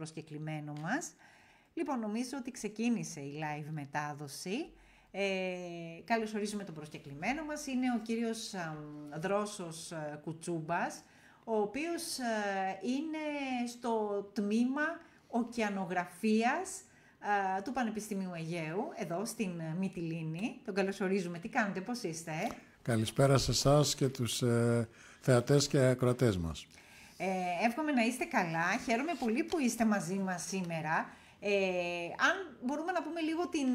προσκεκλημένο μας. Λοιπόν, νομίζω ότι ξεκίνησε η live μετάδοση. Καλωσορίζουμε τον προσκεκλημένο μας. Είναι ο κύριος Δρόσος Κουτσούμπας, ο οποίος είναι στο τμήμα ωκεανογραφίας του Πανεπιστημίου Αιγαίου, εδώ στην Μυτιλήνη. Τον καλωσορίζουμε. Τι κάνετε, πώς είστε? Καλησπέρα σε εσάς και τους θεατές και ακροατές μας. Εύχομαι να είστε καλά. Χαίρομαι πολύ που είστε μαζί μας σήμερα. Αν μπορούμε να πούμε λίγο την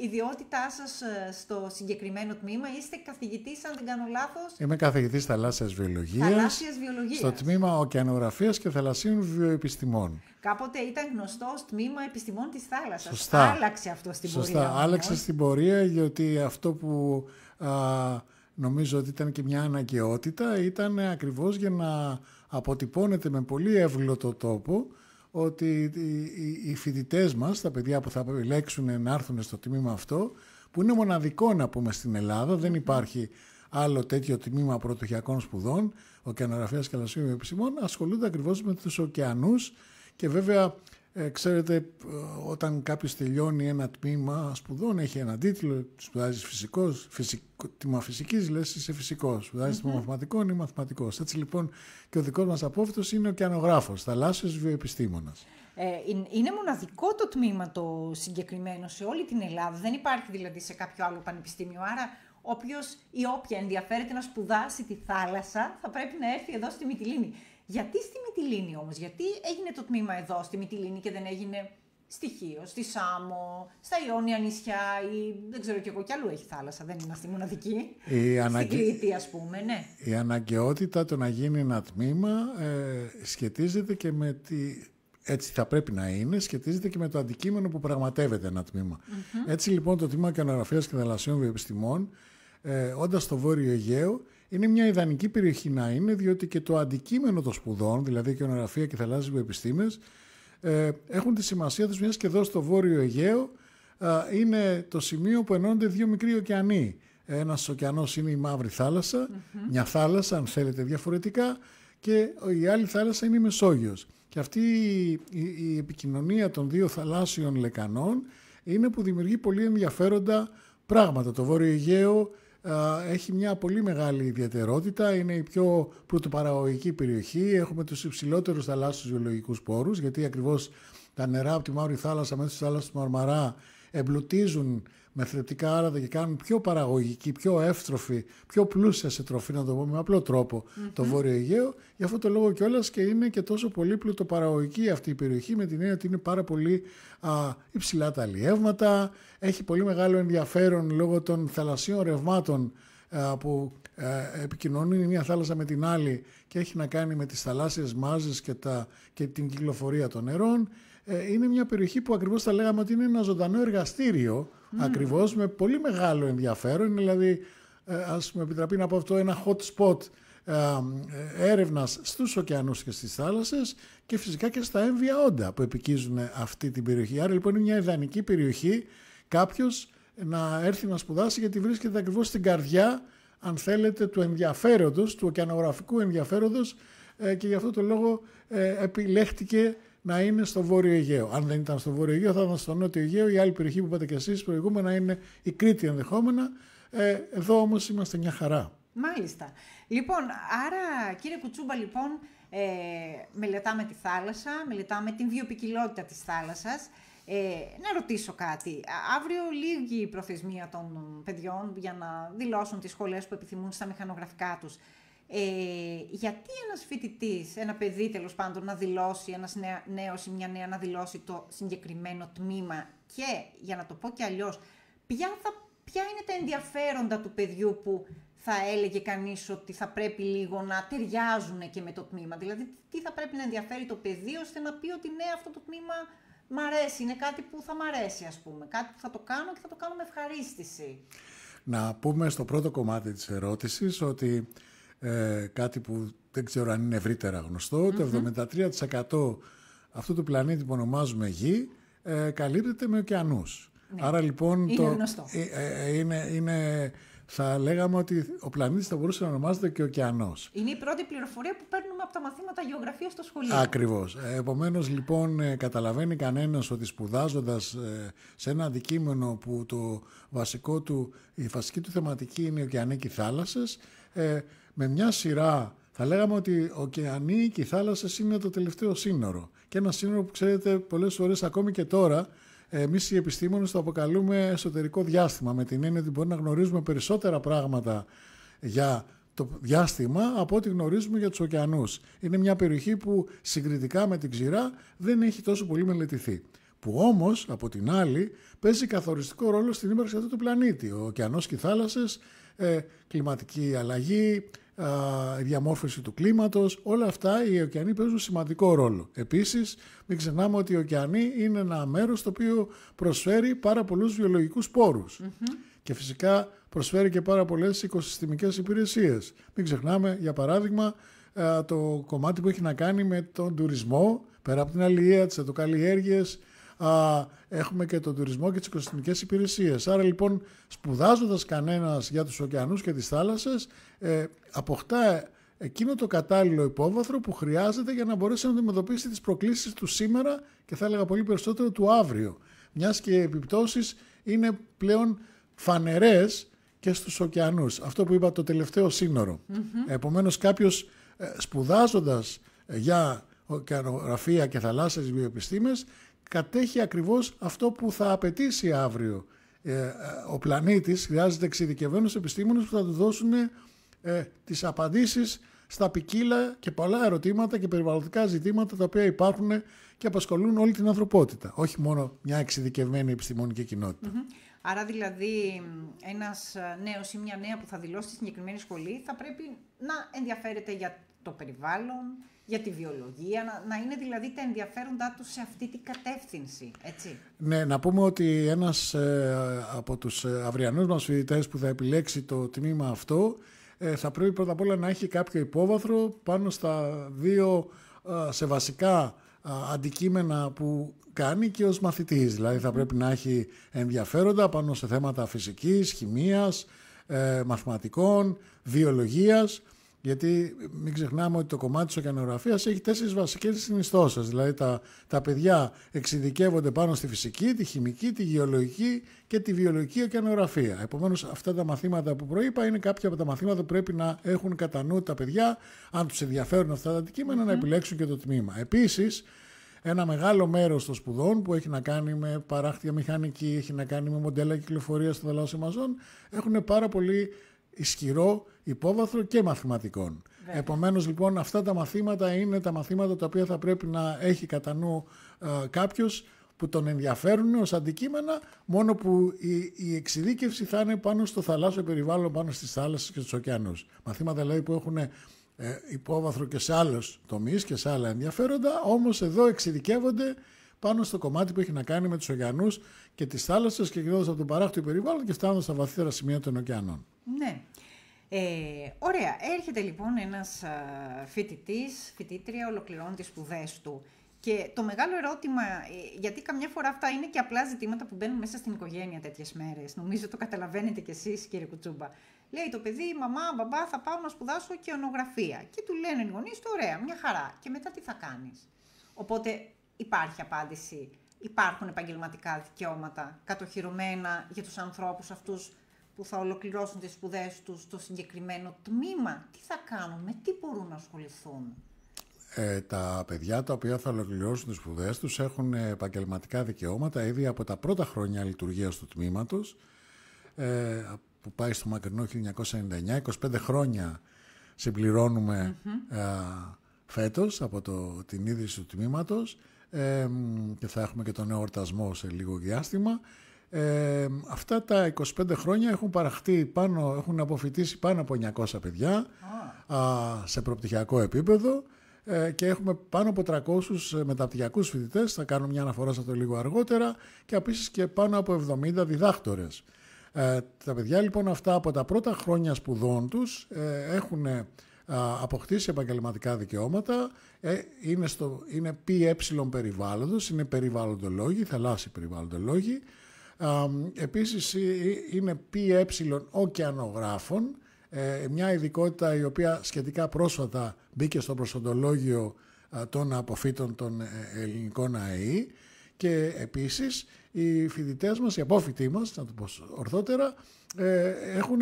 ιδιότητά σας στο συγκεκριμένο τμήμα, είστε καθηγητής, αν δεν κάνω λάθος. Είμαι καθηγητής θαλάσσιας βιολογίας, στο τμήμα ωκεανογραφίας και θαλασσίων βιοεπιστημών. Κάποτε ήταν γνωστό ως τμήμα επιστημών της θάλασσας. Σωστά. Άλλαξε αυτό στην πορεία. Σωστά, άλλαξε στην πορεία, γιατί αυτό που νομίζω ότι ήταν και μια αναγκαιότητα ήταν ακριβώς για να αποτυπώνεται με πολύ εύγλωτο τόπο ότι οι φοιτητές μας, τα παιδιά που θα επιλέξουν να έρθουν στο τμήμα αυτό, που είναι μοναδικό να πούμε στην Ελλάδα, δεν υπάρχει άλλο τέτοιο τμήμα πρωτοχειακών σπουδών, ωκεανογραφίας και θαλασσίων επιστημών, ασχολούνται ακριβώς με τους ωκεανούς. Και βέβαια, ξέρετε, όταν κάποιος τελειώνει ένα τμήμα σπουδών, έχει έναν τίτλο, σπουδάζει τμήμα φυσικής, λες είσαι φυσικός, σπουδάζει τμήμα μαθηματικών ή μαθηματικός. Έτσι λοιπόν και ο δικός μας απόφοιτος είναι ωκεανογράφος, θαλάσσιος βιοεπιστήμονας. Είναι μοναδικό το τμήμα το συγκεκριμένο σε όλη την Ελλάδα, δεν υπάρχει δηλαδή σε κάποιο άλλο πανεπιστήμιο, άρα όποιος ή όποια ενδιαφέρεται να σπουδάσει τη θάλασσα θα πρέπει να έρθει εδώ στη Μυτιλήνη. Γιατί στη Μυτιλήνη όμως, γιατί έγινε το τμήμα εδώ στη Μυτιλήνη και δεν έγινε στη Χίο, στη Σάμο, στα Ιόνια νησιά ή δεν ξέρω κι εγώ, κι αλλού έχει θάλασσα, δεν είμαστε μοναδικοί. Στην Κρήτη ας πούμε, ναι. Η αναγκαιότητα το να γίνει ένα τμήμα σχετίζεται και με έτσι θα πρέπει να είναι, σχετίζεται και με το αντικείμενο που πραγματεύεται ένα τμήμα. Έτσι λοιπόν το τμήμα ωκεανογραφίας και θαλασσίων βιοεπιστημών, όντας στο Βόρειο Αιγαίο, είναι μια ιδανική περιοχή να είναι, διότι και το αντικείμενο των σπουδών, δηλαδή ωκεανογραφία και θαλάσσιες βιοεπιστήμες, έχουν τη σημασία τους, μιας και εδώ στο Βόρειο Αιγαίο είναι το σημείο που ενώνονται δύο μικροί ωκεανοί. Ένας ωκεανός είναι η Μαύρη Θάλασσα, μια θάλασσα αν θέλετε διαφορετικά, και η άλλη θάλασσα είναι η Μεσόγειος. Και αυτή η επικοινωνία των δύο θαλάσσιων λεκανών είναι που δημιουργεί πολύ ενδιαφέροντα πράγματα. Το Βόρειο Αιγαίο έχει μια πολύ μεγάλη ιδιαιτερότητα, είναι η πιο πρωτοπαραγωγική περιοχή, έχουμε τους υψηλότερους θαλάσσιους βιολογικούς πόρους, γιατί ακριβώς τα νερά από τη Μαύρη Θάλασσα μέσα στη θάλασσα του Μαρμαρά εμπλουτίζουν με θρεπτικά άλατα και κάνουν πιο παραγωγική, πιο εύστροφη, πιο πλούσια σε τροφή, να το πω με απλό τρόπο, το Βόρειο Αιγαίο. Γι' αυτό το λόγο κιόλας και είναι και τόσο πολύ πλουτοπαραγωγική αυτή η περιοχή, με την έννοια ότι είναι πάρα πολύ υψηλά τα αλλιεύματα, έχει πολύ μεγάλο ενδιαφέρον λόγω των θαλασσίων ρευμάτων που επικοινωνούν η μία θάλασσα με την άλλη και έχει να κάνει με τις θαλάσσιες μάζες και την κυκλοφορία των νερών. Είναι μια περιοχή που ακριβώς θα λέγαμε ότι είναι ένα ζωντανό εργαστήριο, ακριβώς με πολύ μεγάλο ενδιαφέρον. Είναι δηλαδή, ας μου επιτραπεί να πω αυτό, ένα hot spot έρευνας στους ωκεανούς και στις θάλασσες και φυσικά και στα έμβια όντα που επικίζουν αυτή την περιοχή. Άρα λοιπόν είναι μια ιδανική περιοχή κάποιος να έρθει να σπουδάσει, γιατί βρίσκεται ακριβώς στην καρδιά, αν θέλετε, του ενδιαφέροντος, του ωκεανογραφικού ενδιαφέροντος, και γι' αυτό το λόγο επιλέχτηκε να είναι στο Βόρειο Αιγαίο. Αν δεν ήταν στο Βόρειο Αιγαίο, θα ήταν στο Νότιο Αιγαίο. Η άλλη περιοχή που είπατε και εσείς προηγούμενα είναι η Κρήτη ενδεχόμενα. Εδώ όμως είμαστε μια χαρά. Μάλιστα. Λοιπόν, άρα κύριε Κουτσούμπα, λοιπόν, μελετάμε τη θάλασσα, μελετάμε την βιοποικιλότητα της θάλασσας. Να ρωτήσω κάτι. Αύριο λίγη η προθεσμία των παιδιών για να δηλώσουν τις σχολές που επιθυμούν στα μηχανογραφικά τους. Γιατί ένας φοιτητής, ένα παιδί τέλος πάντων, να δηλώσει, ένας νέος ή μια νέα να δηλώσει το συγκεκριμένο τμήμα, και για να το πω και αλλιώς, ποια είναι τα ενδιαφέροντα του παιδιού που θα έλεγε κανείς ότι θα πρέπει λίγο να ταιριάζουν και με το τμήμα? Δηλαδή, τι θα πρέπει να ενδιαφέρει το παιδί ώστε να πει ότι ναι, αυτό το τμήμα μ' αρέσει, είναι κάτι που θα μ' αρέσει, ας πούμε, κάτι που θα το κάνω και θα το κάνω με ευχαρίστηση. Να πούμε στο πρώτο κομμάτι της ερώτησης ότι κάτι που δεν ξέρω αν είναι ευρύτερα γνωστό, το 73% αυτού του πλανήτη που ονομάζουμε Γη καλύπτεται με ωκεανούς. Ναι. Άρα λοιπόν είναι γνωστό. είναι θα λέγαμε ότι ο πλανήτης θα μπορούσε να ονομάζεται και ωκεανός. Είναι η πρώτη πληροφορία που παίρνουμε από τα μαθήματα γεωγραφίας στο σχολείο. Ακριβώς. Επομένως, λοιπόν, καταλαβαίνει κανένας ότι σπουδάζοντας σε ένα αντικείμενο που η βασική του θεματική είναι οι ωκεανοί και οι θάλασσες, με μια σειρά θα λέγαμε ότι οι ωκεανοί και οι θάλασσες είναι το τελευταίο σύνορο. Και ένα σύνορο που, ξέρετε, πολλές φορές ακόμη και τώρα, εμείς οι επιστήμονες το αποκαλούμε εσωτερικό διάστημα, με την έννοια ότι μπορεί να γνωρίζουμε περισσότερα πράγματα για το διάστημα από ό,τι γνωρίζουμε για τους ωκεανούς. Είναι μια περιοχή που συγκριτικά με την ξηρά δεν έχει τόσο πολύ μελετηθεί. Που όμως, από την άλλη, παίζει καθοριστικό ρόλο στην ύπαρξη αυτού του πλανήτη. Ο ωκεανός και οι θάλασσες, κλιματική αλλαγή, η διαμόρφωση του κλίματος, όλα αυτά οι ωκεανοί παίζουν σημαντικό ρόλο. Επίσης, μην ξεχνάμε ότι οι ωκεανοί είναι ένα μέρος το οποίο προσφέρει πάρα πολλούς βιολογικούς πόρους. Και φυσικά προσφέρει και πάρα πολλές οικοσυστημικές υπηρεσίες. Μην ξεχνάμε, για παράδειγμα, το κομμάτι που έχει να κάνει με τον τουρισμό, πέρα από την αλληλεία, τις εδωκαλλιέργειες, έχουμε και τον τουρισμό και τις οικοσυστημικές υπηρεσίες. Άρα λοιπόν, σπουδάζοντας κανένας για τους ωκεανούς και τις θάλασσες, αποκτά εκείνο το κατάλληλο υπόβαθρο που χρειάζεται για να μπορέσει να αντιμετωπίσει τις προκλήσεις του σήμερα και θα έλεγα πολύ περισσότερο του αύριο. Μιας και οι επιπτώσεις είναι πλέον φανερές και στους ωκεανούς. Αυτό που είπα, το τελευταίο σύνορο. Επομένως, κάποιος σπουδάζοντας για ωκεανογραφία και θαλάσσιες βιοεπιστήμες κατέχει ακριβώς αυτό που θα απαιτήσει αύριο. Ο πλανήτης χρειάζεται εξειδικευμένους επιστήμονες που θα του δώσουν τις απαντήσεις στα ποικίλα και πολλά ερωτήματα και περιβαλλοντικά ζητήματα τα οποία υπάρχουν και απασχολούν όλη την ανθρωπότητα. Όχι μόνο μια εξειδικευμένη επιστημονική κοινότητα. Άρα δηλαδή ένας νέος ή μια νέα που θα δηλώσει στη συγκεκριμένη σχολή θα πρέπει να ενδιαφέρεται για το περιβάλλον, για τη βιολογία, να είναι δηλαδή τα ενδιαφέροντά του σε αυτή την κατεύθυνση, έτσι. Ναι, να πούμε ότι ένας από τους αυριανούς μας φοιτητές που θα επιλέξει το τμήμα αυτό θα πρέπει πρώτα απ' όλα να έχει κάποιο υπόβαθρο πάνω στα δύο σε βασικά αντικείμενα που κάνει και ως μαθητής. Δηλαδή θα πρέπει να έχει ενδιαφέροντα πάνω σε θέματα φυσικής, χημείας, μαθηματικών, βιολογίας, γιατί μην ξεχνάμε ότι το κομμάτι της ωκεανογραφίας έχει 4 βασικές συνιστώσεις. Δηλαδή τα παιδιά εξειδικεύονται πάνω στη φυσική, τη χημική, τη γεωλογική και τη βιολογική ωκεανογραφία. Επομένως, αυτά τα μαθήματα που προείπα είναι κάποια από τα μαθήματα που πρέπει να έχουν κατά νου τα παιδιά, αν τους ενδιαφέρουν αυτά τα αντικείμενα, να επιλέξουν και το τμήμα. Επίσης, ένα μεγάλο μέρος των σπουδών που έχει να κάνει με παράκτια μηχανική, έχει να κάνει με μοντέλα κυκλοφορίας των θαλάσσιων μαζών, έχουν πάρα πολύ ισχυρό υπόβαθρο και μαθηματικών. Επομένως, λοιπόν, αυτά τα μαθήματα είναι τα μαθήματα τα οποία θα πρέπει να έχει κατά νου κάποιος που τον ενδιαφέρουν ως αντικείμενα, μόνο που η εξειδίκευση θα είναι πάνω στο θαλάσσιο περιβάλλον, πάνω στις θάλασσες και στους ωκεανούς. Μαθήματα δηλαδή που έχουν υπόβαθρο και σε άλλους τομείς και σε άλλα ενδιαφέροντα, όμως εδώ εξειδικεύονται πάνω στο κομμάτι που έχει να κάνει με τους ωκεανούς και τις θάλασσες, ξεκινώντας από το παράκτιο περιβάλλον και φτάνοντας στα βαθύτερα σημεία των ωκεανών. Ναι. Ωραία. Έρχεται λοιπόν ένας φοιτήτρια, ολοκληρώνει τις σπουδές του. Και το μεγάλο ερώτημα, γιατί καμιά φορά αυτά είναι και απλά ζητήματα που μπαίνουν μέσα στην οικογένεια τέτοιες μέρες. Νομίζω το καταλαβαίνετε κι εσείς, κύριε Κουτσούμπα. Λέει το παιδί, μαμά, μπαμπά, θα πάω να σπουδάσω ωκεανογραφία. Και του λένε οι γονείς του, ωραία, μια χαρά. Και μετά τι θα κάνεις? Οπότε υπάρχει απάντηση. Υπάρχουν επαγγελματικά δικαιώματα κατοχυρωμένα για τους ανθρώπους αυτούς που θα ολοκληρώσουν τις σπουδές τους στο συγκεκριμένο τμήμα? Τι θα κάνουν, με τι μπορούν να ασχοληθούν? Τα παιδιά τα οποία θα ολοκληρώσουν τις σπουδές τους έχουν επαγγελματικά δικαιώματα ήδη από τα πρώτα χρόνια λειτουργίας του τμήματος, που πάει στο μακρινό 1999, 25 χρόνια συμπληρώνουμε φέτος από την ίδρυση του τμήματος, και θα έχουμε και τον εορτασμό σε λίγο διάστημα. Αυτά τα 25 χρόνια έχουν αποφοιτήσει πάνω από 900 παιδιά σε προπτυχιακό επίπεδο, και έχουμε πάνω από 300 μεταπτυχιακούς φοιτητές, θα κάνω μια αναφορά σε αυτό λίγο αργότερα, και επίσης και πάνω από 70 διδάκτορες. Τα παιδιά λοιπόν αυτά από τα πρώτα χρόνια σπουδών τους έχουν αποκτήσει επαγγελματικά δικαιώματα, είναι ΠΕ περιβάλλοντος, είναι περιβαλλοντολόγοι, θαλάσσιοι περιβαλλοντολόγοι, Επίσης είναι ΠΕ ωκεανογράφων, μια ειδικότητα η οποία σχετικά πρόσφατα μπήκε στο προσοντολόγιο των αποφύτων των ελληνικών ΑΕΗ, και επίσης οι φοιτητές μας, οι απόφοιτοι μας, να το πω ορθότερα, έχουν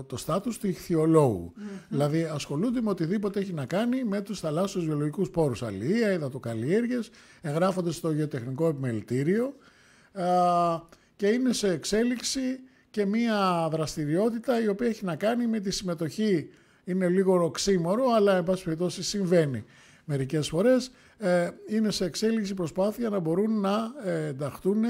το στάτους του ιχθυολόγου. Δηλαδή ασχολούνται με οτιδήποτε έχει να κάνει με τους θαλάσσιους βιολογικούς πόρους, αλληλεία, υδατοκαλλιέργειες, εγγράφονται στο γεωτεχνικό επιμελητήριο, και είναι σε εξέλιξη και μία δραστηριότητα η οποία έχει να κάνει με τη συμμετοχή. Είναι λίγο οξύμορο, αλλά εν πάση περιπτώσει συμβαίνει μερικές φορές. Είναι σε εξέλιξη προσπάθεια να μπορούν να ενταχθούν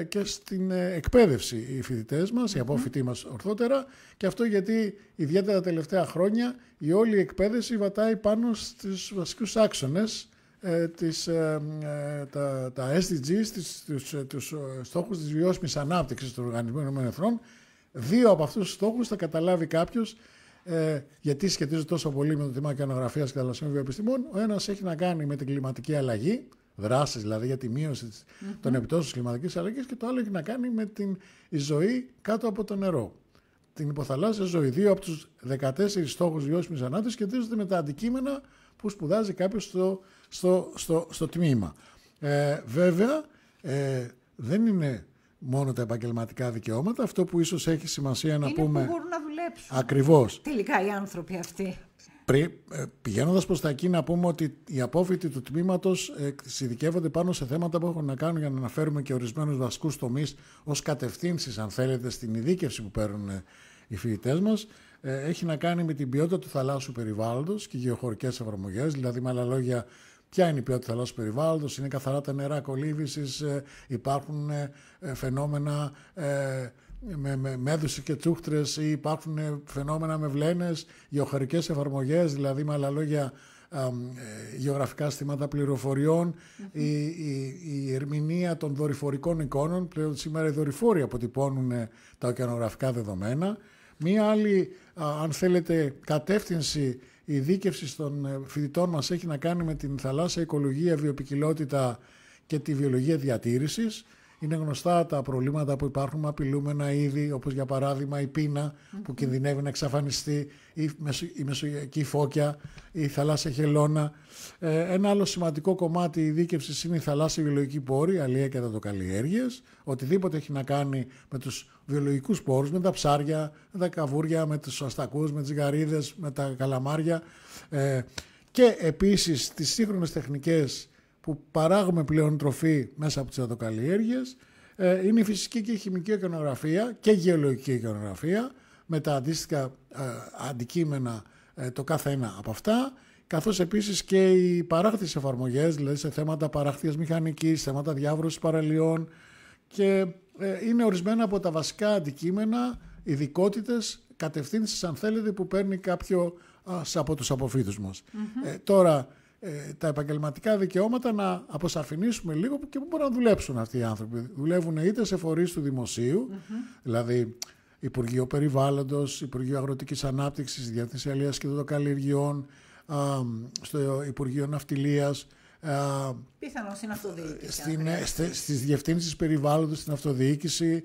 και στην εκπαίδευση οι φοιτητές μας, οι απόφοιτοι μας ορθότερα, και αυτό γιατί ιδιαίτερα τα τελευταία χρόνια η όλη εκπαίδευση βατάει πάνω στους βασικούς άξονες, τα SDGs, τους στόχους της βιώσιμης ανάπτυξης του Οργανισμού Ηνωμένων Εθνών. Δύο από αυτούς τους στόχους θα καταλάβει κάποιος, γιατί σχετίζονται τόσο πολύ με το θέμα ωκεανογραφίας και θαλασσίων βιοεπιστημών. Ο ένας έχει να κάνει με την κλιματική αλλαγή, δράσεις δηλαδή για τη μείωση των επιπτώσεων της κλιματικής αλλαγής, και το άλλο έχει να κάνει με την ζωή κάτω από το νερό, την υποθαλάσσια ζωή. Δύο από τους 14 στόχους βιώσιμης ανάπτυξης σχετίζονται με τα αντικείμενα που σπουδάζει κάποιος στο τμήμα. Βέβαια, δεν είναι μόνο τα επαγγελματικά δικαιώματα. Αυτό που ίσως έχει σημασία να πούμε... Είναι που μπορούν να δουλέψουν. Ακριβώς. Τελικά οι άνθρωποι αυτοί. Πηγαίνοντας προς τα εκεί, να πούμε ότι οι απόφοιτοι του τμήματος ειδικεύονται πάνω σε θέματα που έχουν να κάνουν, για να αναφέρουμε και ορισμένους βασικούς τομείς ως κατευθύνσεις, αν θέλετε, στην ειδίκευση που παίρνουν οι φοιτητές μας. Έχει να κάνει με την ποιότητα του θαλάσσιου περιβάλλοντος και γεωχωρικές εφαρμογές, δηλαδή με άλλα λόγια, ποια είναι η ποιότητα του θαλάσσιου περιβάλλοντος, είναι καθαρά τα νερά κολύμβησης, υπάρχουν φαινόμενα με μέδουσες και τσούχτρες, ή υπάρχουν φαινόμενα με βλένες, γεωχωρικές εφαρμογές, δηλαδή με άλλα λόγια γεωγραφικά συστήματα πληροφοριών, η ερμηνεία των δορυφορικών εικόνων. Πλέον σήμερα οι δορυφόροι αποτυπώνουν τα ωκεανογραφικά δεδομένα. Μία άλλη, αν θέλετε, κατεύθυνση ειδίκευσης των φοιτητών μας έχει να κάνει με την θαλάσσια οικολογία, βιοποικιλότητα και τη βιολογία διατήρησης. Είναι γνωστά τα προβλήματα που υπάρχουν με απειλούμενα είδη, όπως για παράδειγμα η πείνα που κινδυνεύει να εξαφανιστεί, η μεσογειακή φώκια, η θαλάσσια χελώνα. Ένα άλλο σημαντικό κομμάτι ειδίκευσης είναι η θαλάσσια βιολογική πόρη, αλεία και υδατοκαλλιέργειες. Οτιδήποτε έχει να κάνει με τους βιολογικούς πόρους, με τα ψάρια, με τα καβούρια, με τους αστακούς, με τις γαρίδες, με τα καλαμάρια. Και επίσης τις σύγχρονες τεχνικές που παράγουμε πλέον τροφή μέσα από τις υδατοκαλλιέργειες, είναι η φυσική και η χημική ωκεανογραφία και η γεωλογική ωκεανογραφία, με τα αντίστοιχα αντικείμενα το κάθε ένα από αυτά, καθώς επίσης και οι παράκτιες εφαρμογές, δηλαδή σε θέματα παράκτιας μηχανικής, θέματα διάβρωσης παραλιών, και είναι ορισμένα από τα βασικά αντικείμενα, ειδικότητες, κατευθύνσεις, αν θέλετε, που παίρνει κάποιο από τους αποφύτους μας. Τώρα, τα επαγγελματικά δικαιώματα να αποσαφηνίσουμε λίγο και πού μπορούν να δουλέψουν αυτοί οι άνθρωποι. Δουλεύουν είτε σε φορείς του δημοσίου, δηλαδή Υπουργείο Περιβάλλοντος, Υπουργείο Αγροτικής Ανάπτυξης, Διεύθυνση Αλίας και Υδατοκαλλιεργειών, στο Υπουργείο Ναυτιλίας, πιθανώς στην αυτοδιοίκηση. Στις διευθύνσεις περιβάλλοντος, στην αυτοδιοίκηση.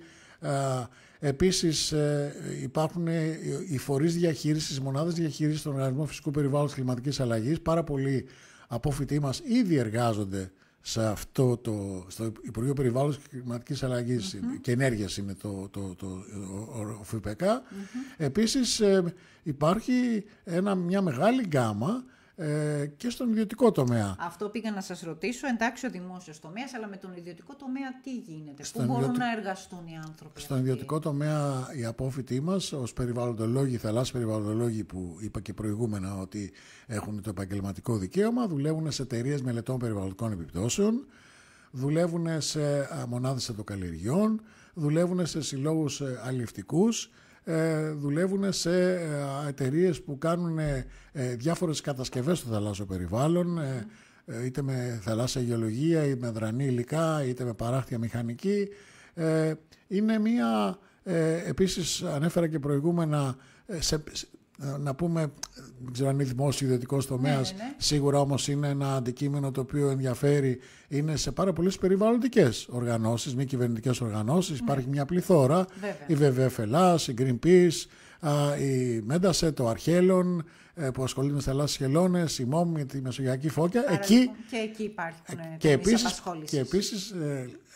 Επίσης υπάρχουν οι φορείς διαχείρισης, οι μονάδες διαχείρισης των οργανισμών φυσικού περιβάλλοντος κλιματικής αλλαγής. Πάρα πολλοί απόφοιτοι μας ήδη εργάζονται σε αυτό στο Υπουργείο Περιβάλλοντος και Κλιματικής Αλλαγής και Ενέργειας είναι ο ΦΠΚ. Επίσης υπάρχει μια μεγάλη γκάμα και στον ιδιωτικό τομέα. Αυτό πήγα να σας ρωτήσω, εντάξει ο δημόσιος τομέας, αλλά με τον ιδιωτικό τομέα τι γίνεται, πού μπορούν να εργαστούν οι άνθρωποι? Στον ιδιωτικό τομέα οι απόφοιτοι μας ως περιβαλλοντολόγοι, θαλάσσιοι περιβαλλοντολόγοι που είπα και προηγούμενα ότι έχουν το επαγγελματικό δικαίωμα, δουλεύουν σε εταιρείες μελετών περιβαλλοντικών επιπτώσεων, δουλεύουν σε μονάδες υδατοκαλλιεργειών, δουλεύουν σε συλλόγους αλλιευτικούς, δουλεύουν σε εταιρείες που κάνουν διάφορες κατασκευές στο θαλάσσιο περιβάλλον, είτε με θαλάσσια γεωλογία, είτε με δρανή υλικά, είτε με παράκτια μηχανική. Είναι επίσης ανέφερα και προηγούμενα, να πούμε, δεν ξέρω αν είναι δημόσιο ιδιωτικός τομέας, σίγουρα όμως είναι ένα αντικείμενο το οποίο ενδιαφέρει, είναι σε πάρα πολλές περιβαλλοντικές οργανώσεις, μη κυβερνητικές οργανώσεις, υπάρχει μια πληθώρα, η WWF Ελλάς, η Greenpeace, η Μέντασε, το Αρχέλων, που ασχολείται με τις θαλάσσιες χελώνες, η ΜΟΜ, τη Μεσογειακή Φώκια. Και εκεί υπάρχουν και επίσης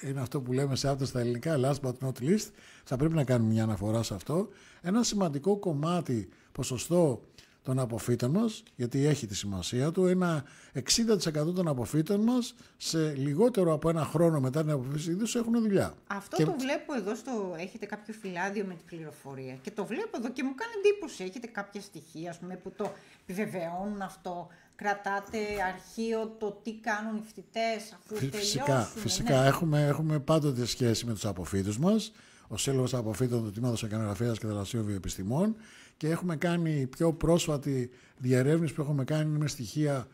είναι αυτό που λέμε σε αυτά στα ελληνικά, last but not least, θα πρέπει να κάνουμε μια αναφορά σε αυτό. Ένα σημαντικό κομμάτι, ποσοστό των αποφύτων μας, γιατί έχει τη σημασία του, ένα 60% των αποφύτων μας σε λιγότερο από ένα χρόνο μετά την αποφύτωση τους έχουν δουλειά. Αυτό το βλέπω εδώ έχετε κάποιο φυλάδιο με την πληροφορία και το βλέπω εδώ και μου κάνει εντύπωση. Έχετε κάποια στοιχεία, ας πούμε, που το επιβεβαιώνουν αυτό. Κρατάτε αρχείο το τι κάνουν οι φοιτητές αφού τελειώσουν. Φυσικά. Έχουμε πάντοτε σχέση με τους αποφύτους μας. Ο Σύλλογος Αποφύτων του Τμήματος Ωκεανογραφίας και Θαλασσίων Βιοεπιστημών, και έχουμε κάνει η πιο πρόσφατη διερεύνηση που έχουμε κάνει με στοιχεία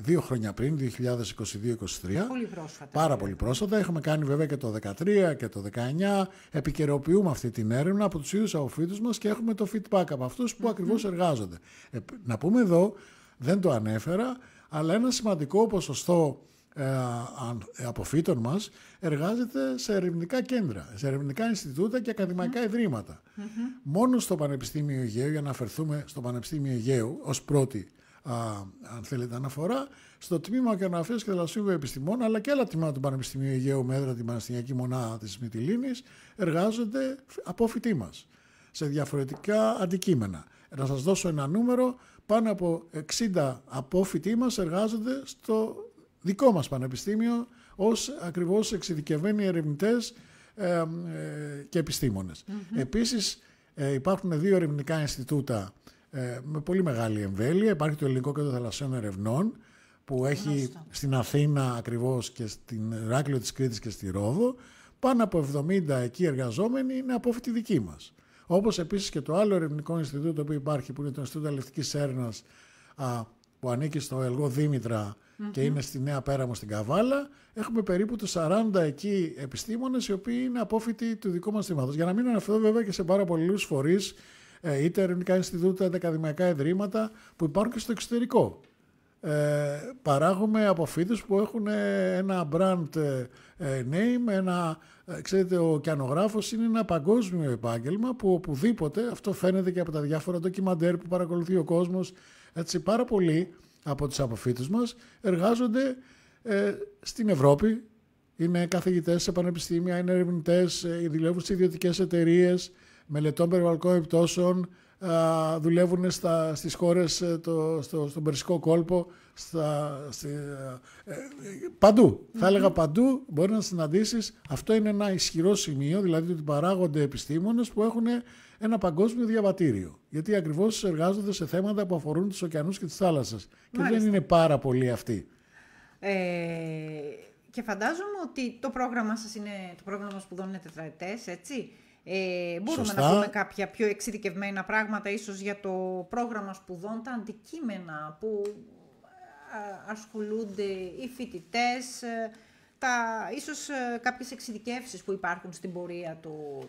2 χρόνια πριν, 2022-2023. Πολύ πρόσφατα. Πάρα πολύ πρόσφατα. Έχουμε κάνει βέβαια και το 2013 και το 2019. Επικαιροποιούμε αυτή την έρευνα από τους ίδιους αποφύτους μας και έχουμε το feedback από αυτούς που ακριβώς εργάζονται. Να πούμε εδώ, δεν το ανέφερα, αλλά ένα σημαντικό ποσοστό αποφύτων μας εργάζεται σε ερευνητικά κέντρα, σε ερευνητικά Ινστιτούτα και ακαδημαϊκά ιδρύματα. Μόνο στο Πανεπιστήμιο Αιγαίου, για να αφαιρθούμε στο Πανεπιστήμιο Αιγαίου ως πρώτη αν θέλετε αναφορά, στο Τμήμα Ωκεανογραφίας και Θαλασσίων Βιοεπιστημών, αλλά και άλλα τμήματα του Πανεπιστημίου Αιγαίου με έδρα την Πανεπιστημιακή Μονάδα της Μυτιλήνης, εργάζονται απόφοιτοί μας σε διαφορετικά αντικείμενα. Να σας δώσω ένα νούμερο, πάνω από 60 απόφοιτοί μας εργάζονται στο δικό μας πανεπιστήμιο ως ακριβώς εξειδικευμένοι ερευνητές και επιστήμονες. Επίσης υπάρχουν 2 ερευνητικά Ινστιτούτα με πολύ μεγάλη εμβέλεια. Υπάρχει το Ελληνικό Κέντρο Θαλασσίων Ερευνών που έχει στην Αθήνα ακριβώς και στην Ηράκλειο της Κρήτης και στη Ρόδο. Πάνω από 70 εκεί εργαζόμενοι είναι απόφοιτοι δικοί μας. Όπως επίσης και το άλλο ερευνητικό Ινστιτούτο που υπάρχει, που είναι το Ινστιτούτο Αλληλευτικής Έρευνας, που ανήκει στο Ελγό Δήμητρα και είναι στη Νέα Πέραμο στην Καβάλα. Έχουμε περίπου τους 40 εκεί επιστήμονες οι οποίοι είναι απόφοιτοι του δικού μας τμήματος. Για να μην αναφερθώ βέβαια και σε πάρα πολλούς φορείς, είτε ερευνητικά Ινστιτούτα, είτε ακαδημαϊκά ιδρύματα που υπάρχουν και στο εξωτερικό. Παράγουμε αποφύτους που έχουν ένα brand name, ξέρετε, ο ωκεανογράφος είναι ένα παγκόσμιο επάγγελμα που οπουδήποτε, αυτό φαίνεται και από τα διάφορα ντοκιμαντέρ που παρακολουθεί ο κόσμος, έτσι, πάρα πολλοί από τους αποφύτους μας εργάζονται στην Ευρώπη, είναι καθηγητές σε πανεπιστήμια, είναι ερευνητές, δουλεύουν σε ιδιωτικές εταιρείες μελετών περιβαλλοντικών επιπτώσεων, δουλεύουν στις χώρες, στον Περσικό κόλπο, παντού. Θα έλεγα παντού μπορεί να συναντήσεις. Αυτό είναι ένα ισχυρό σημείο, δηλαδή ότι παράγονται επιστήμονες που έχουν ένα παγκόσμιο διαβατήριο. Γιατί ακριβώς εργάζονται σε θέματα που αφορούν τους ωκεανούς και τις θάλασσες. Και δεν είναι πάρα πολλοί αυτοί. Και φαντάζομαι ότι το πρόγραμμα σας είναι, το πρόγραμμα σπουδών είναι τετραετές, έτσι. Μπορούμε Σωστά. να πούμε κάποια πιο εξειδικευμένα πράγματα ίσως για το πρόγραμμα σπουδών, τα αντικείμενα που ασχολούνται οι φοιτητές, ίσως κάποιες εξειδικεύσεις που υπάρχουν στην πορεία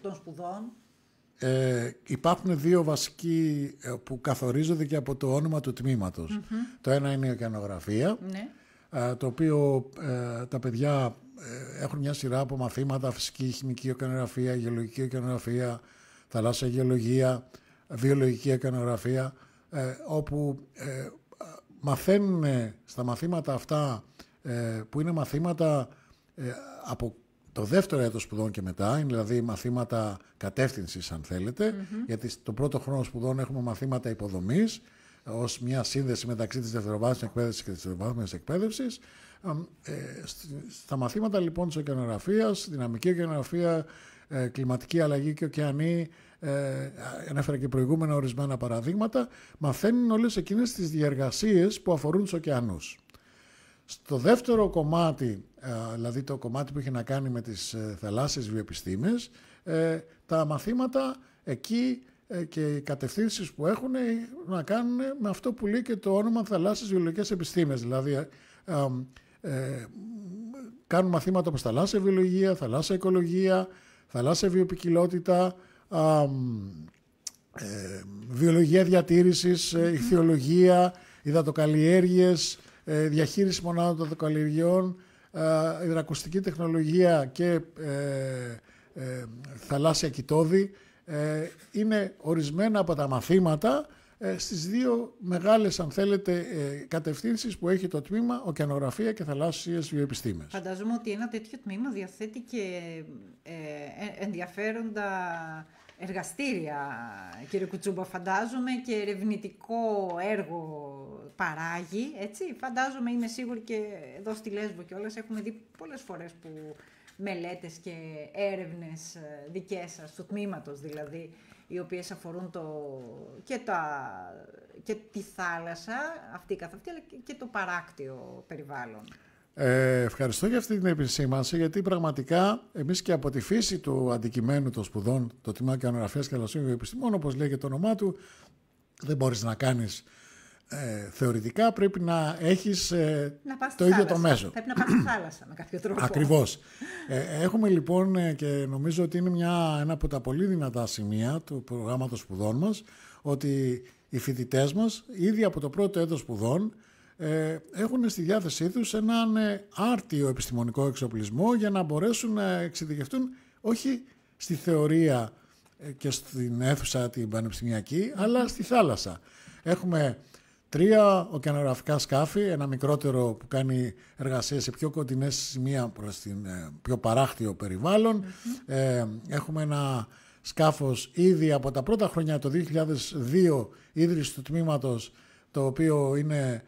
των σπουδών. Υπάρχουν 2 βασικοί που καθορίζονται και από το όνομα του τμήματος. Το ένα είναι η ωκεανογραφία, το οποίο τα παιδιά έχουν μια σειρά από μαθήματα, φυσική, χημική ωκεανογραφία, γεωλογική ωκεανογραφία, θαλάσσια γεωλογία, βιολογική ωκεανογραφία, όπου μαθαίνουν στα μαθήματα αυτά, που είναι μαθήματα από το δεύτερο έτος σπουδών και μετά, είναι δηλαδή μαθήματα κατεύθυνσης αν θέλετε, γιατί στο πρώτο χρόνο σπουδών έχουμε μαθήματα υποδομής, ως μια σύνδεση μεταξύ της δευτεροβάθμιας εκπαίδευσης και της δευτεροβάθμιας εκπαίδευσης. Στα μαθήματα λοιπόν της ωκεανογραφίας, δυναμική ωκεανογραφία, κλιματική αλλαγή και ωκεανή, ανέφερα και προηγούμενα ορισμένα παραδείγματα, μαθαίνουν όλες εκείνες τις διεργασίες που αφορούν τους ωκεανούς. Στο δεύτερο κομμάτι, δηλαδή το κομμάτι που έχει να κάνει με τις θαλάσσιες βιοεπιστήμες, τα μαθήματα εκεί και οι κατευθύνσεις που έχουν να κάνουν με αυτό που λέει και το όνομα θαλάσσιες βιολογικές επιστήμες. Δηλαδή κάνουν μαθήματα όπως θαλάσσια βιολογία, θαλάσσια οικολογία, θαλάσσια βιοποικιλότητα, βιολογία διατήρησης, ηχθειολογία, υδατοκαλλιέργειες, διαχείριση μονάδων των υδατοκαλλιεργειών, υδροακουστική τεχνολογία και θαλάσσια κοιτόδη. Είναι ορισμένα από τα μαθήματα στις δύο μεγάλες, αν θέλετε, κατευθύνσεις που έχει το τμήμα Ωκεανογραφία και Θαλάσσιες Βιοεπιστήμες. Φαντάζομαι ότι ένα τέτοιο τμήμα διαθέτει και ενδιαφέροντα εργαστήρια, κύριε Κουτσούμπα, φαντάζομαι, και ερευνητικό έργο παράγει, έτσι. Φαντάζομαι, είμαι σίγουρη, και εδώ στη Λέσβο κιόλας έχουμε δει πολλές φορές που μελέτες και έρευνες δικές σας, του τμήματος δηλαδή, οι οποίες αφορούν και τη θάλασσα, αυτή καθ' αυτή, αλλά και το παράκτιο περιβάλλον. Ευχαριστώ για αυτή την επισήμανση, γιατί πραγματικά εμείς και από τη φύση του αντικειμένου των σπουδών, το Τμήμα Ωκεανογραφίας και Θαλασσίων Βιοεπιστημών, όπως λέγεται το όνομά του, δεν μπορείς να κάνεις θεωρητικά, πρέπει να έχεις το ίδιο το μέσο. Πρέπει να πας στη θάλασσα με κάποιο τρόπο. Ακριβώς. Έχουμε λοιπόν, και νομίζω ότι είναι ένα από τα πολύ δυνατά σημεία του προγράμματος σπουδών μας, ότι οι φοιτητές μας ήδη από το πρώτο έτος σπουδών έχουν στη διάθεσή τους έναν άρτιο επιστημονικό εξοπλισμό για να μπορέσουν να εξειδικευτούν όχι στη θεωρία και στην αίθουσα την πανεπιστημιακή, αλλά στη θάλασσα. Έχουμε 3 ωκεανογραφικά σκάφη, ένα μικρότερο που κάνει εργασίες σε πιο κοντινές σημεία προς την πιο παράκτιο περιβάλλον. Έχουμε ένα σκάφος ήδη από τα πρώτα χρόνια, το 2002, ίδρυση του τμήματος, το οποίο είναι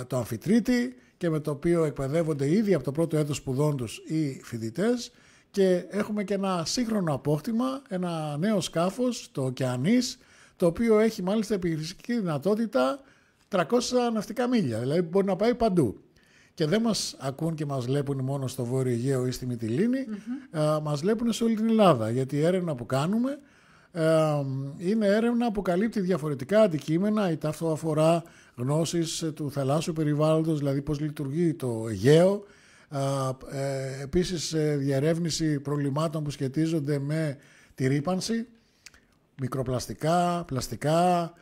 το Αμφιτρίτη και με το οποίο εκπαιδεύονται ήδη από το πρώτο έτος σπουδών τους οι φοιτητές, και έχουμε και ένα σύγχρονο απόκτημα, ένα νέο σκάφος, το Ωκεανής, το οποίο έχει μάλιστα επιχειρησιακή δυνατότητα 300 ναυτικά μίλια, δηλαδή μπορεί να πάει παντού. Και δεν μας ακούν και μας βλέπουν μόνο στο Βόρειο Αιγαίο ή στη Μυτιλήνη, μας βλέπουν σε όλη την Ελλάδα, γιατί η έρευνα που κάνουμε είναι έρευνα που καλύπτει διαφορετικά αντικείμενα, είτε αυτό αφορά γνώσεις του θαλάσσιου περιβάλλοντος, δηλαδή πώς λειτουργεί το Αιγαίο, επίσης διερεύνηση προβλημάτων που σχετίζονται με τη ρύπανση, μικροπλαστικά, πλαστικά,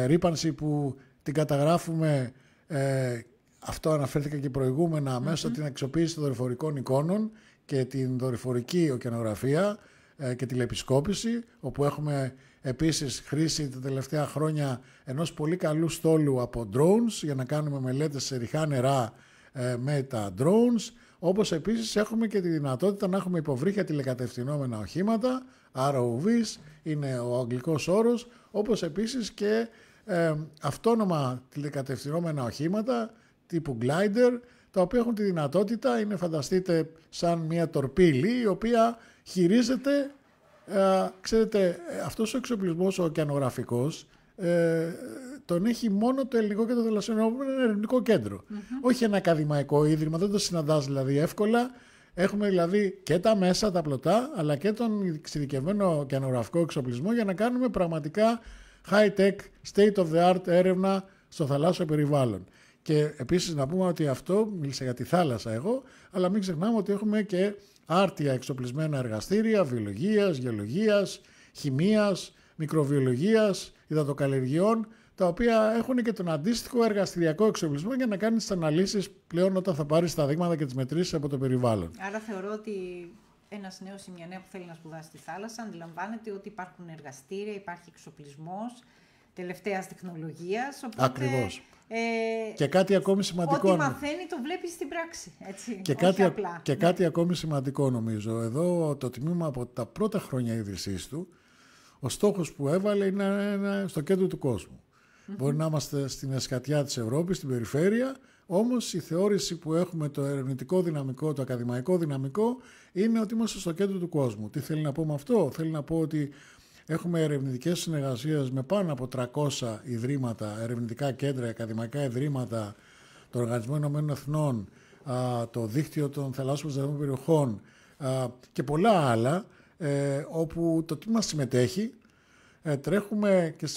ρύπανση που την καταγράφουμε, αυτό αναφέρθηκα και προηγούμενα, μέσω την αξιοποίηση των δορυφορικών εικόνων και την δορυφορική ωκεανογραφία και τηλεπισκόπηση, όπου έχουμε επίσης χρήση τα τελευταία χρόνια ενός πολύ καλού στόλου από drones για να κάνουμε μελέτες σε ρηχά νερά με τα drones, όπως επίσης έχουμε και τη δυνατότητα να έχουμε υποβρύχια τηλεκατευθυνόμενα οχήματα, ROVs είναι ο αγγλικός όρος, όπως επίσης και αυτόνομα τηλεκατευθυνόμενα οχήματα τύπου glider, τα οποία έχουν τη δυνατότητα, είναι, φανταστείτε, σαν μια τορπίλη η οποία χειρίζεται, ξέρετε, αυτός ο εξοπλισμός ο ωκεανογραφικός τον έχει μόνο το Ελληνικό και το Θαλασσιαίο Ερευνητικό Κέντρο. Όχι ένα ακαδημαϊκό ίδρυμα, δεν το συναντάς δηλαδή εύκολα. Έχουμε δηλαδή και τα μέσα, τα πλωτά, αλλά και τον εξειδικευμένο ωκεανογραφικό εξοπλισμό για να κάνουμε πραγματικά high-tech, state-of-the-art έρευνα στο θαλάσσιο περιβάλλον. Και επίσης να πούμε ότι αυτό, μίλησα για τη θάλασσα εγώ, αλλά μην ξεχνάμε ότι έχουμε και άρτια εξοπλισμένα εργαστήρια βιολογίας, γεωλογίας, χημείας, μικροβιολογίας, υδατοκαλλιεργειών, τα οποία έχουν και τον αντίστοιχο εργαστηριακό εξοπλισμό για να κάνει τις αναλύσεις πλέον όταν θα πάρεις τα δείγματα και τις μετρήσεις από το περιβάλλον. Άρα θεωρώ ότι ένας νέος ή μια νέα που θέλει να σπουδάσει στη θάλασσα αντιλαμβάνεται ότι υπάρχουν εργαστήρια, υπάρχει εξοπλισμός τελευταίας τεχνολογίας. Οπότε, ακριβώς. Και κάτι ακόμη σημαντικό. Ό,τι μαθαίνει το βλέπει στην πράξη. Έτσι, και κάτι ακόμη σημαντικό νομίζω. Εδώ το τμήμα από τα πρώτα χρόνια ίδρυσής του, ο στόχος που έβαλε είναι στο κέντρο του κόσμου. Μπορεί να είμαστε στην εσκατιά της Ευρώπης, στην περιφέρεια, όμως η θεώρηση που έχουμε, το ερευνητικό δυναμικό, το ακαδημαϊκό δυναμικό, είναι ότι είμαστε στο κέντρο του κόσμου. Τι θέλει να πω με αυτό? Θέλει να πω ότι έχουμε ερευνητικές συνεργασίες με πάνω από 300 ιδρύματα, ερευνητικά κέντρα, ακαδημαϊκά ιδρύματα, το Οργανισμό Ηνωμένων Εθνών, το Δίκτυο των Θαλάσσιων Προστατευόμενων Περιοχών και πολλά άλλα, όπου το τμήμα συμμετέχει. Τρέχουμε και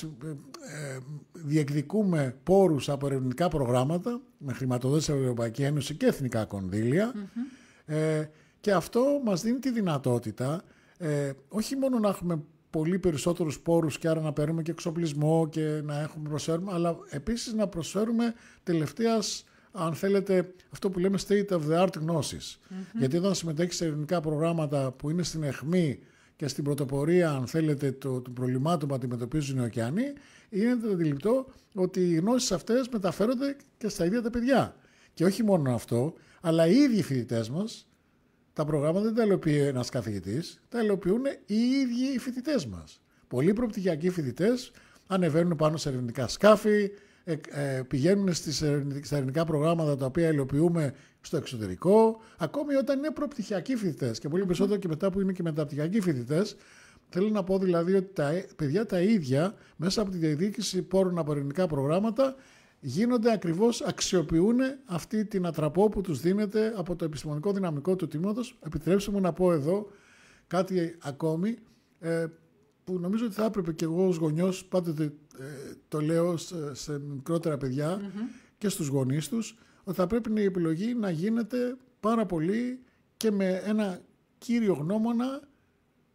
διεκδικούμε πόρους από ερευνητικά προγράμματα με χρηματοδότηση από την Ευρωπαϊκή Ένωση και εθνικά κονδύλια, και αυτό μας δίνει τη δυνατότητα όχι μόνο να έχουμε πολύ περισσότερους πόρους και άρα να παίρνουμε και εξοπλισμό και να προσφέρουμε, αλλά επίσης να προσφέρουμε τελευταίας, αν θέλετε, αυτό που λέμε state of the art γνώσεις. Γιατί όταν συμμετέχει σε ερευνητικά προγράμματα που είναι στην αιχμή και στην πρωτοπορία, αν θέλετε, των προβλημάτων που αντιμετωπίζουν οι ωκεανοί, είναι αντιληπτό ότι οι γνώσεις αυτές μεταφέρονται και στα ίδια τα παιδιά. Και όχι μόνο αυτό, αλλά οι ίδιοι φοιτητές μας, τα προγράμματα δεν τα υλοποιεί ένας καθηγητής, τα υλοποιούν οι ίδιοι οι φοιτητές μας. Πολλοί προπτυχιακοί φοιτητές ανεβαίνουν πάνω σε ερευνητικά σκάφη, πηγαίνουν στα ερευνητικά προγράμματα τα οποία υλοποιούμε στο εξωτερικό, ακόμη όταν είναι προπτυχιακοί φοιτητές και πολύ περισσότερο και μετά που είναι και μεταπτυχιακοί φοιτητές. Θέλω να πω δηλαδή ότι τα παιδιά τα ίδια μέσα από τη διεκδίκηση πόρων από ερευνητικά προγράμματα γίνονται ακριβώς, αξιοποιούν αυτή την ατραπό που τους δίνεται από το επιστημονικό δυναμικό του τμήματος. Επιτρέψτε μου να πω εδώ κάτι ακόμη που νομίζω ότι θα έπρεπε και εγώ ως γονιός, πάντοτε το λέω σε μικρότερα παιδιά και στους γονείς τους, ότι θα πρέπει η επιλογή να γίνεται πάρα πολύ και με ένα κύριο γνώμονα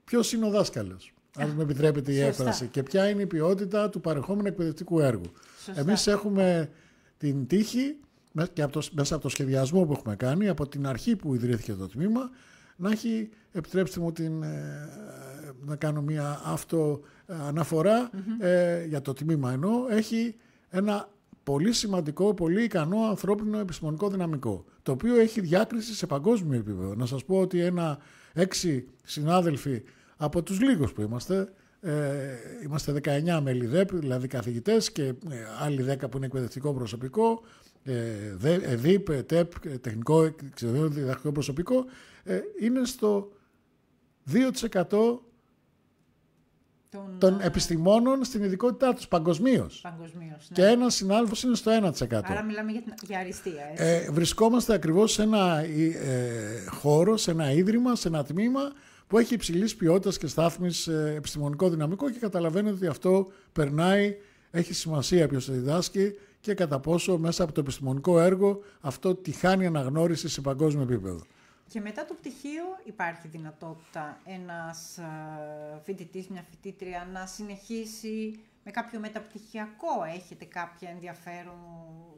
ποιος είναι ο δάσκαλος. Αν με επιτρέπετε η έκφραση. Και ποια είναι η ποιότητα του παρεχόμενου εκπαιδευτικού έργου. Εμείς έχουμε την τύχη, και μέσα από το σχεδιασμό που έχουμε κάνει, από την αρχή που ιδρύθηκε το τμήμα, να έχει, επιτρέψτε μου να κάνω μια αυτοαναφορά για το τμήμα εννοώ, έχει ένα πολύ σημαντικό, πολύ ικανό ανθρώπινο επιστημονικό δυναμικό, το οποίο έχει διάκριση σε παγκόσμιο επίπεδο. Να σας πω ότι 6 συνάδελφοι από τους λίγους που είμαστε 19 μέλη ΔΕΠ, δηλαδή καθηγητές και άλλοι 10 που είναι εκπαιδευτικό προσωπικό, ΔΥΠ, ΤΕΠ, τεχνικό διδακτικό προσωπικό, είναι στο 2% των επιστημόνων στην ειδικότητά τους παγκοσμίως. Ναι. Και ένας συνάδελφος είναι στο 1%. Άρα μιλάμε για αριστεία. Βρισκόμαστε ακριβώς σε ένα χώρο, σε ένα ίδρυμα, σε ένα τμήμα που έχει υψηλής ποιότητας και στάθμης επιστημονικό δυναμικό και καταλαβαίνετε ότι αυτό περνάει, έχει σημασία ποιος το διδάσκει και κατά πόσο μέσα από το επιστημονικό έργο αυτό τυχάνει αναγνώριση σε παγκόσμιο επίπεδο. Και μετά το πτυχίο υπάρχει δυνατότητα ένας φοιτητής, μια φοιτήτρια να συνεχίσει με κάποιο μεταπτυχιακό. Έχετε κάποια ενδιαφέρον,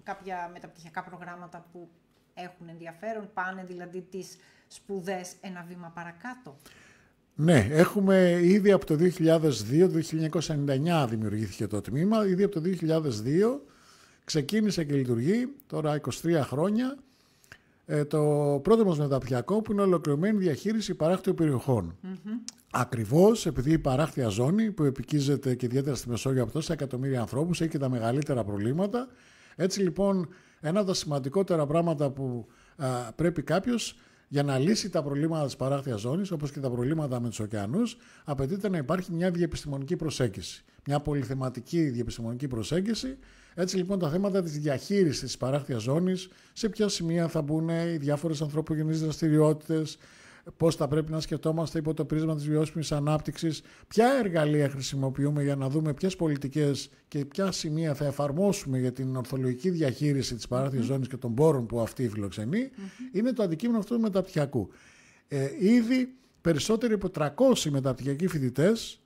κάποια μεταπτυχιακά προγράμματα που έχουν ενδιαφέρον, πάνε δηλαδή τις σπουδές ένα βήμα παρακάτω? Ναι, έχουμε ήδη από το 2002, το 1999 δημιουργήθηκε το τμήμα, ήδη από το 2002 ξεκίνησε και λειτουργεί, τώρα 23 χρόνια, το πρώτο μας μεταπτυχιακό που είναι ολοκληρωμένη διαχείριση παράκτιων περιοχών. Ακριβώς επειδή η παράκτια ζώνη που επικίζεται και ιδιαίτερα στη Μεσόγειο από τόσα εκατομμύρια ανθρώπους έχει και τα μεγαλύτερα προβλήματα. Έτσι λοιπόν ένα από τα σημαντικότερα πράγματα που πρέπει κάποιος για να λύσει τα προβλήματα της παράκτιας ζώνης, όπως και τα προβλήματα με τους ωκεανούς, απαιτείται να υπάρχει μια διεπιστημονική προσέγγιση, μια πολυθεματική διεπιστημονική προσέγγιση. Έτσι λοιπόν τα θέματα της διαχείρισης της παράκτιας ζώνης, σε ποια σημεία θα μπουν οι διάφορες ανθρωπογενείς δραστηριότητες, πώς θα πρέπει να σκεφτόμαστε υπό το πρίσμα της βιώσιμης ανάπτυξης, ποια εργαλεία χρησιμοποιούμε για να δούμε ποιες πολιτικές και ποια σημεία θα εφαρμόσουμε για την ορθολογική διαχείριση της παράκτιας ζώνης και των πόρων που αυτή φιλοξενεί, είναι το αντικείμενο αυτού του μεταπτυχιακού. Ήδη περισσότεροι από 300 μεταπτυχιακοί φοιτητές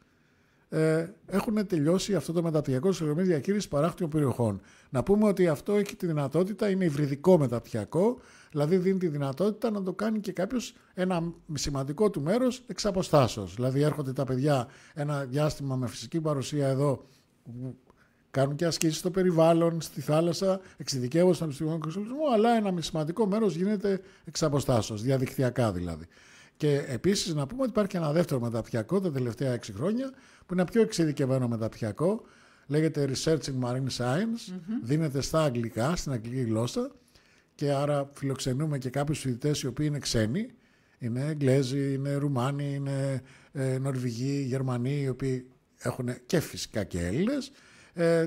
έχουν τελειώσει αυτό το μεταπτυχιακό σε διαχείριση παράκτιων περιοχών. Να πούμε ότι αυτό έχει τη δυνατότητα, είναι υβριδικό μεταπτυχιακό, δηλαδή δίνει τη δυνατότητα να το κάνει και κάποιος ένα σημαντικό του μέρος εξ αποστάσεως. Δηλαδή έρχονται τα παιδιά ένα διάστημα με φυσική παρουσία εδώ, κάνουν και ασκήσεις στο περιβάλλον, στη θάλασσα, εξειδικεύονται στον επιστημονικό εξοπλισμό, αλλά ένα σημαντικό μέρος γίνεται εξ αποστάσεως, διαδικτυακά δηλαδή. Και επίσης να πούμε ότι υπάρχει και ένα δεύτερο μεταπτυχιακό τα τελευταία 6 χρόνια, που είναι ένα πιο εξειδικευμένο μεταπτυχιακό, λέγεται Research in Marine Science, δίνεται στα αγγλικά, στην αγγλική γλώσσα, και άρα φιλοξενούμε και κάποιους φοιτητές οι οποίοι είναι ξένοι, είναι Εγγλέζοι, είναι Ρουμάνοι, είναι Νορβηγοί, Γερμανοί, οι οποίοι έχουν και φυσικά και Έλληνες,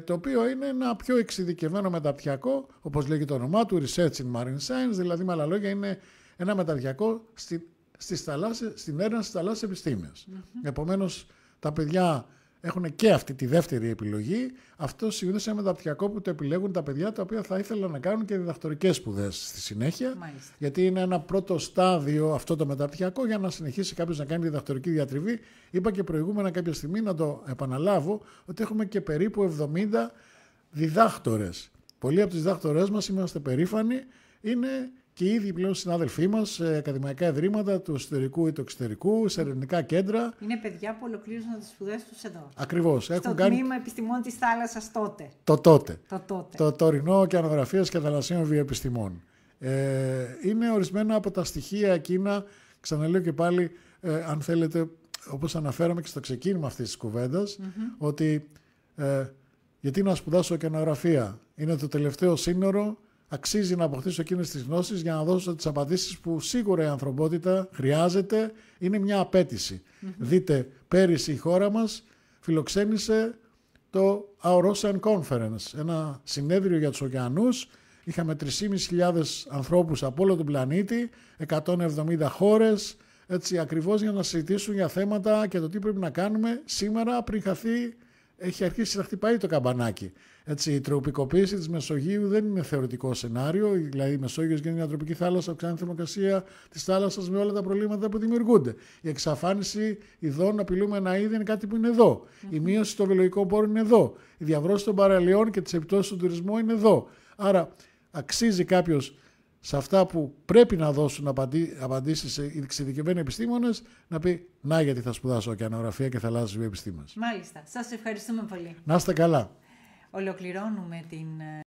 το οποίο είναι ένα πιο εξειδικευμένο μεταπτυχιακό, όπως λέγει το όνομά του, Research in Marine Science, δηλαδή με άλλα λόγια είναι ένα μεταπτυχιακό στην έρευνα στις θαλάσσιες επιστήμες. Επομένως, τα παιδιά έχουν και αυτή τη δεύτερη επιλογή. Αυτό συνήθως είναι μεταπτυχιακό που το επιλέγουν τα παιδιά τα οποία θα ήθελαν να κάνουν και διδακτορικές σπουδές στη συνέχεια. Μάλιστα. Γιατί είναι ένα πρώτο στάδιο αυτό το μεταπτυχιακό για να συνεχίσει κάποιος να κάνει διδακτορική διατριβή. Είπα και προηγούμενα κάποια στιγμή, να το επαναλάβω, ότι έχουμε και περίπου 70 διδάκτορες. Πολλοί από τις διδάκτορές μας είμαστε περήφανοι, είναι και οι ίδιοι πλέον συνάδελφοί μας σε ακαδημαϊκά ιδρύματα του εσωτερικού ή του εξωτερικού, σε ερευνητικά κέντρα. Είναι παιδιά που ολοκλήρωσαν τις σπουδές τους εδώ. Ακριβώς. Στο τμήμα επιστημών της θάλασσας τότε. Το τωρινό ωκεανογραφίας και θαλασσίων βιοεπιστημών. Είναι ορισμένα από τα στοιχεία εκείνα, ξαναλέω και πάλι, αν θέλετε, όπως αναφέραμε και στο ξεκίνημα αυτής της κουβέντας, ότι γιατί να σπουδάσω ωκεανογραφία, είναι το τελευταίο σύνορο. Αξίζει να αποκτήσω εκείνες τις γνώσεις για να δώσω τις απαντήσεις που σίγουρα η ανθρωπότητα χρειάζεται. Είναι μια απέτηση. Δείτε, πέρυσι η χώρα μας φιλοξένησε το Our Ocean Conference, ένα συνέδριο για τους ωκεανούς. Είχαμε 3.500 ανθρώπους από όλο τον πλανήτη, 170 χώρες, έτσι ακριβώς για να συζητήσουν για θέματα και το τι πρέπει να κάνουμε σήμερα πριν χαθεί. Έχει αρχίσει να χτυπάει το καμπανάκι. Έτσι, η τροπικοποίηση της Μεσογείου δεν είναι θεωρητικό σενάριο. Δηλαδή, η Μεσόγειος γίνεται μια τροπική θάλασσα, αυξάνει τη θερμοκρασία της θάλασσας με όλα τα προβλήματα που δημιουργούνται. Η εξαφάνιση ειδών, απειλούμενα είδη, είναι κάτι που είναι εδώ. Η μείωση των βιολογικών πόρων είναι εδώ. Η διαβρώση των παραλιών και τις επιπτώσεις του τουρισμού είναι εδώ. Άρα, αξίζει κάποιος σε αυτά που πρέπει να δώσουν απαντήσεις σε εξειδικευμένοι επιστήμονες, να πει να γιατί θα σπουδάσω ωκεανογραφία και θαλάσσιες βιοεπιστήμες. Μάλιστα. Σας ευχαριστούμε πολύ. Να είστε καλά. Ολοκληρώνουμε την